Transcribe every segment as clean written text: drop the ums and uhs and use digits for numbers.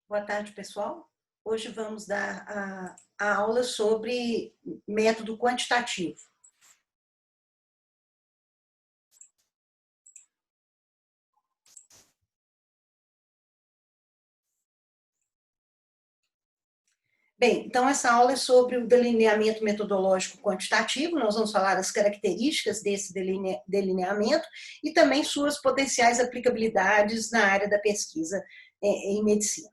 Boa tarde, pessoal. Hoje vamos dar a aula sobre método quantitativo. Bem, então essa aula é sobre o delineamento metodológico quantitativo. Nós vamos falar das características desse delineamento e também suas potenciais aplicabilidades na área da pesquisa em medicina.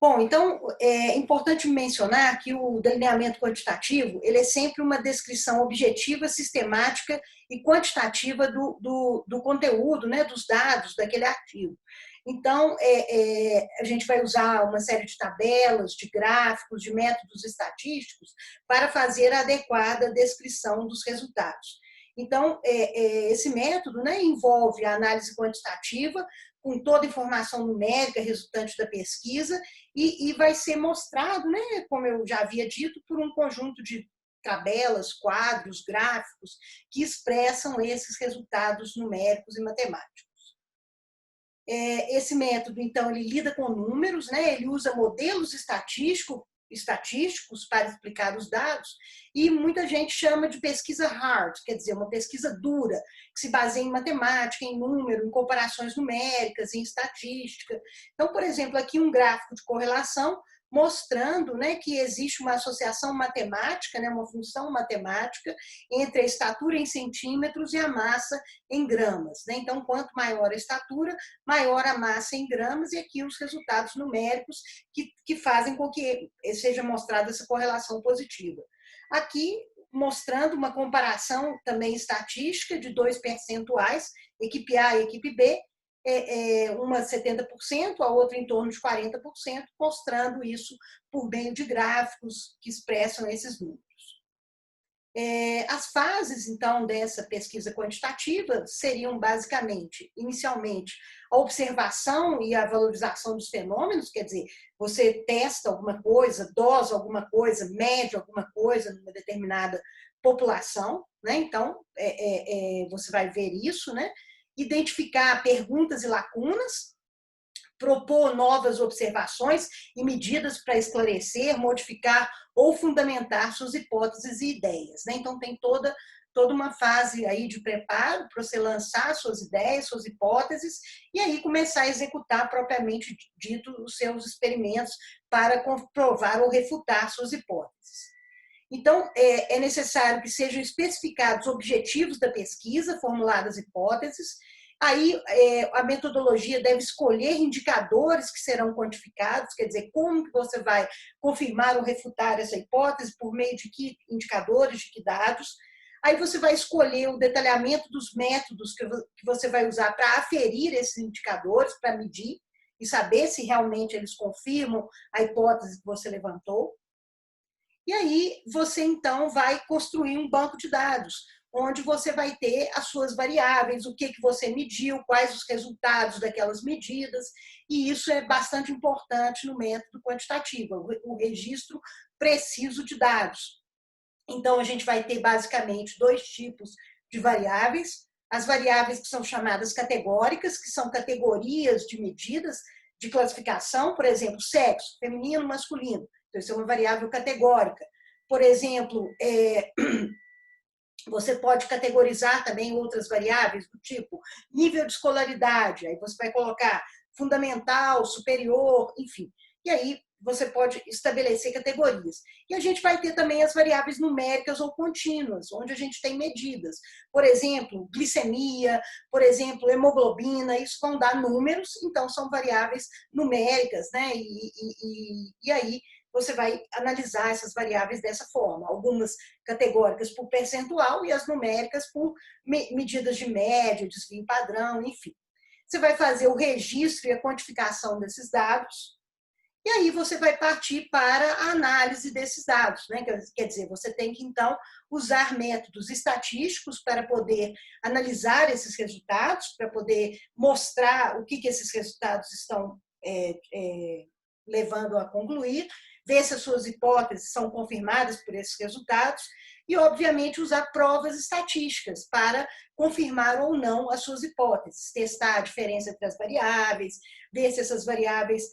Bom, então é importante mencionar que o delineamento quantitativo ele é sempre uma descrição objetiva, sistemática e quantitativa do conteúdo, né, dos dados daquele artigo. Então, a gente vai usar uma série de tabelas, de gráficos, de métodos estatísticos para fazer a adequada descrição dos resultados. Então, esse método, né, envolve a análise quantitativa, com toda a informação numérica resultante da pesquisa, e vai ser mostrado, né, como eu já havia dito, por um conjunto de tabelas, quadros, gráficos, que expressam esses resultados numéricos e matemáticos. Esse método, então, ele lida com números, né, ele usa modelos estatísticos para explicar os dados, e muita gente chama de pesquisa hard, quer dizer, uma pesquisa dura, que se baseia em matemática, em número, em comparações numéricas, em estatística. Então, por exemplo, aqui um gráfico de correlação mostrando, né, que existe uma associação matemática, né, uma função matemática entre a estatura em centímetros e a massa em gramas. Né? Então, quanto maior a estatura, maior a massa em gramas, e aqui os resultados numéricos que fazem com que seja mostrada essa correlação positiva. Aqui, mostrando uma comparação também estatística de dois percentuais, equipe A e equipe B, uma 70%, a outra em torno de 40%, mostrando isso por meio de gráficos que expressam esses números. As fases, então, dessa pesquisa quantitativa seriam basicamente, inicialmente, a observação e a valorização dos fenômenos, quer dizer, você testa alguma coisa, dosa alguma coisa, mede alguma coisa numa determinada população, né? Então, você vai ver isso, né? Identificar perguntas e lacunas, propor novas observações e medidas para esclarecer, modificar ou fundamentar suas hipóteses e ideias. Né? Então, tem toda uma fase aí de preparo para você lançar suas ideias, suas hipóteses, e aí começar a executar propriamente dito os seus experimentos para comprovar ou refutar suas hipóteses. Então, é necessário que sejam especificados objetivos da pesquisa, formuladas hipóteses. Aí, a metodologia deve escolher indicadores que serão quantificados, quer dizer, como que você vai confirmar ou refutar essa hipótese, por meio de que indicadores, de que dados. Aí você vai escolher o detalhamento dos métodos que você vai usar para aferir esses indicadores, para medir e saber se realmente eles confirmam a hipótese que você levantou. E aí você, então, vai construir um banco de dados, onde você vai ter as suas variáveis, o que você mediu, quais os resultados daquelas medidas, e isso é bastante importante no método quantitativo, o registro preciso de dados. Então, a gente vai ter basicamente dois tipos de variáveis, as variáveis que são chamadas categóricas, que são categorias de medidas de classificação, por exemplo, sexo, feminino, masculino. Então, isso é uma variável categórica. Por exemplo, você pode categorizar também outras variáveis do tipo nível de escolaridade, aí você vai colocar fundamental, superior, enfim. E aí você pode estabelecer categorias. E a gente vai ter também as variáveis numéricas ou contínuas, onde a gente tem medidas. Por exemplo, glicemia, por exemplo, hemoglobina, isso vão dar números, então são variáveis numéricas, né? E aí você vai analisar essas variáveis dessa forma. Algumas categóricas por percentual e as numéricas por medidas de média, desvio padrão, enfim. Você vai fazer o registro e a quantificação desses dados, e aí você vai partir para a análise desses dados. Né? Quer dizer, você tem que, então, usar métodos estatísticos para poder analisar esses resultados, para poder mostrar o que esses resultados estão levando a concluir, ver se as suas hipóteses são confirmadas por esses resultados e, obviamente, usar provas estatísticas para confirmar ou não as suas hipóteses, testar a diferença entre as variáveis, ver se essas variáveis,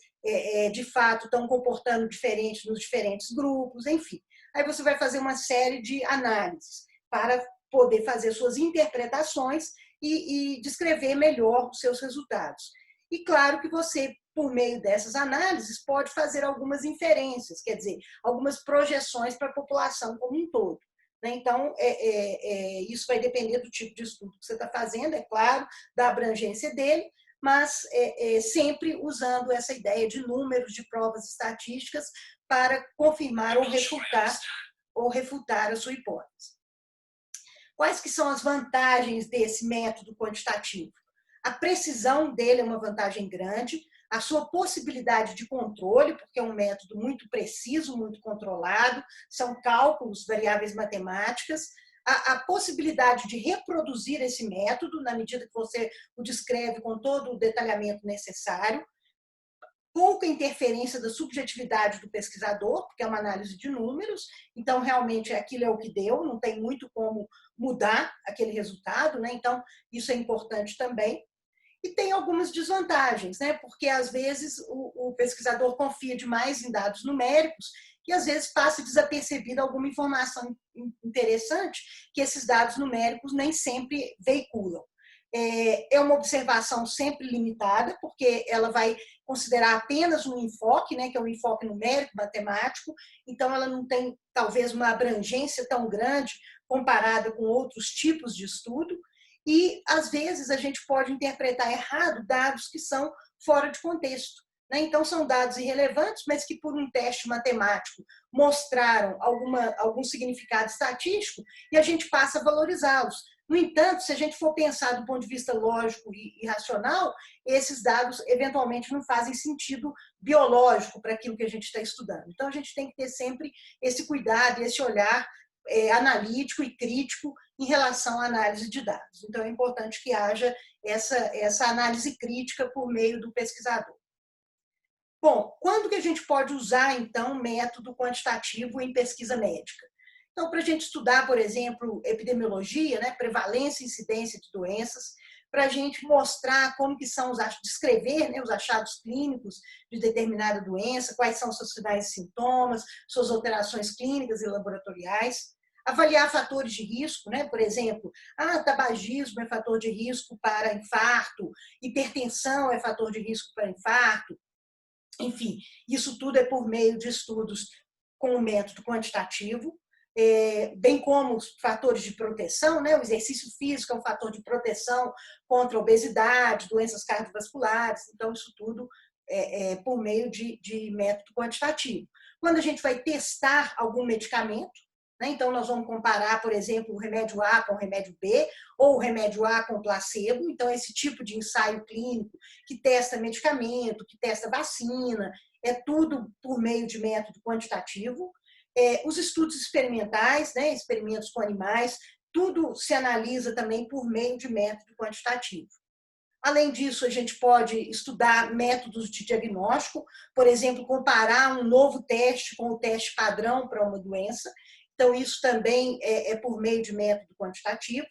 de fato, estão comportando diferente nos diferentes grupos, enfim. Aí você vai fazer uma série de análises para poder fazer suas interpretações e descrever melhor os seus resultados. E claro que você, por meio dessas análises, pode fazer algumas inferências, quer dizer, algumas projeções para a população como um todo. Então, isso vai depender do tipo de estudo que você está fazendo, é claro, da abrangência dele, mas sempre usando essa ideia de números, de provas estatísticas para confirmar ou refutar a sua hipótese. Quais que são as vantagens desse método quantitativo? A precisão dele é uma vantagem grande, a sua possibilidade de controle, porque é um método muito preciso, muito controlado, são cálculos, variáveis matemáticas, a possibilidade de reproduzir esse método, na medida que você o descreve com todo o detalhamento necessário, pouca interferência da subjetividade do pesquisador, porque é uma análise de números, então realmente aquilo é o que deu, não tem muito como mudar aquele resultado, né? Então isso é importante também. E tem algumas desvantagens, né? Porque às vezes o pesquisador confia demais em dados numéricos e às vezes passa desapercebida alguma informação interessante que esses dados numéricos nem sempre veiculam. É uma observação sempre limitada, porque ela vai considerar apenas um enfoque, né, que é um enfoque numérico, matemático, então ela não tem talvez uma abrangência tão grande comparada com outros tipos de estudo, e às vezes a gente pode interpretar errado dados que são fora de contexto. Então são dados irrelevantes, mas que por um teste matemático mostraram algum significado estatístico e a gente passa a valorizá-los. No entanto, se a gente for pensar do ponto de vista lógico e racional, esses dados eventualmente não fazem sentido biológico para aquilo que a gente está estudando. Então, a gente tem que ter sempre esse cuidado, esse olhar analítico e crítico em relação à análise de dados. Então, é importante que haja essa análise crítica por meio do pesquisador. Bom, quando que a gente pode usar, então, método quantitativo em pesquisa médica? Então, para a gente estudar, por exemplo, epidemiologia, né, prevalência e incidência de doenças, para a gente mostrar como que são descrever, né, os achados clínicos de determinada doença, quais são seus sinais e sintomas, suas alterações clínicas e laboratoriais, avaliar fatores de risco, né, por exemplo, tabagismo é fator de risco para infarto, hipertensão é fator de risco para infarto, enfim, isso tudo é por meio de estudos com o método quantitativo, bem como os fatores de proteção, né? O exercício físico é um fator de proteção contra a obesidade, doenças cardiovasculares, então isso tudo é por meio de método quantitativo. Quando a gente vai testar algum medicamento, né? Então nós vamos comparar, por exemplo, o remédio A com o remédio B, ou o remédio A com placebo, então esse tipo de ensaio clínico que testa medicamento, que testa vacina, é tudo por meio de método quantitativo. Os estudos experimentais, né, experimentos com animais, tudo se analisa também por meio de método quantitativo. Além disso, a gente pode estudar métodos de diagnóstico, por exemplo, comparar um novo teste com o teste padrão para uma doença. Então, isso também é por meio de método quantitativo.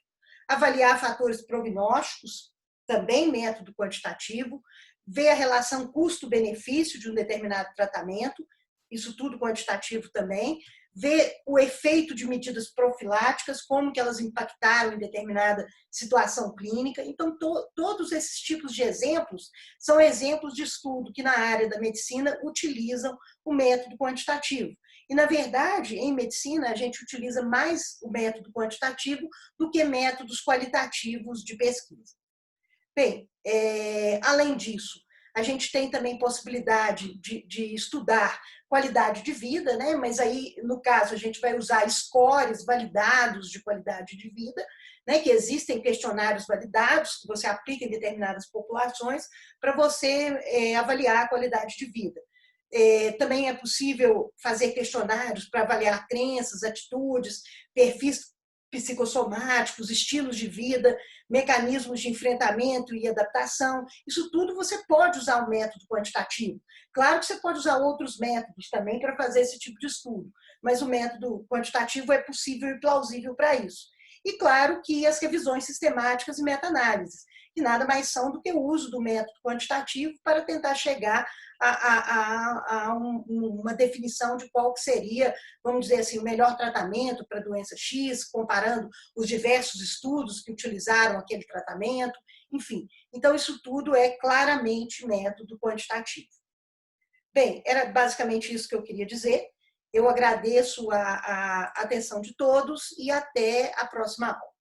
Avaliar fatores prognósticos, também método quantitativo. Ver a relação custo-benefício de um determinado tratamento, isso tudo quantitativo também, ver o efeito de medidas profiláticas, como que elas impactaram em determinada situação clínica. Então, todos esses tipos de exemplos são exemplos de estudo que na área da medicina utilizam o método quantitativo. E, na verdade, em medicina, a gente utiliza mais o método quantitativo do que métodos qualitativos de pesquisa. Bem, além disso, a gente tem também possibilidade de estudar qualidade de vida, né? Mas aí, no caso, a gente vai usar scores validados de qualidade de vida, né? Que existem questionários validados que você aplica em determinadas populações para você avaliar a qualidade de vida. Também é possível fazer questionários para avaliar crenças, atitudes, perfis psicossomáticos, estilos de vida, mecanismos de enfrentamento e adaptação. Isso tudo você pode usar o método quantitativo. Claro que você pode usar outros métodos também para fazer esse tipo de estudo, mas o método quantitativo é possível e plausível para isso. E claro que as revisões sistemáticas e meta-análises, que nada mais são do que o uso do método quantitativo para tentar chegar a uma definição de qual que seria, vamos dizer assim, o melhor tratamento para a doença X, comparando os diversos estudos que utilizaram aquele tratamento, enfim. Então, isso tudo é claramente método quantitativo. Bem, era basicamente isso que eu queria dizer. Eu agradeço a atenção de todos e até a próxima aula.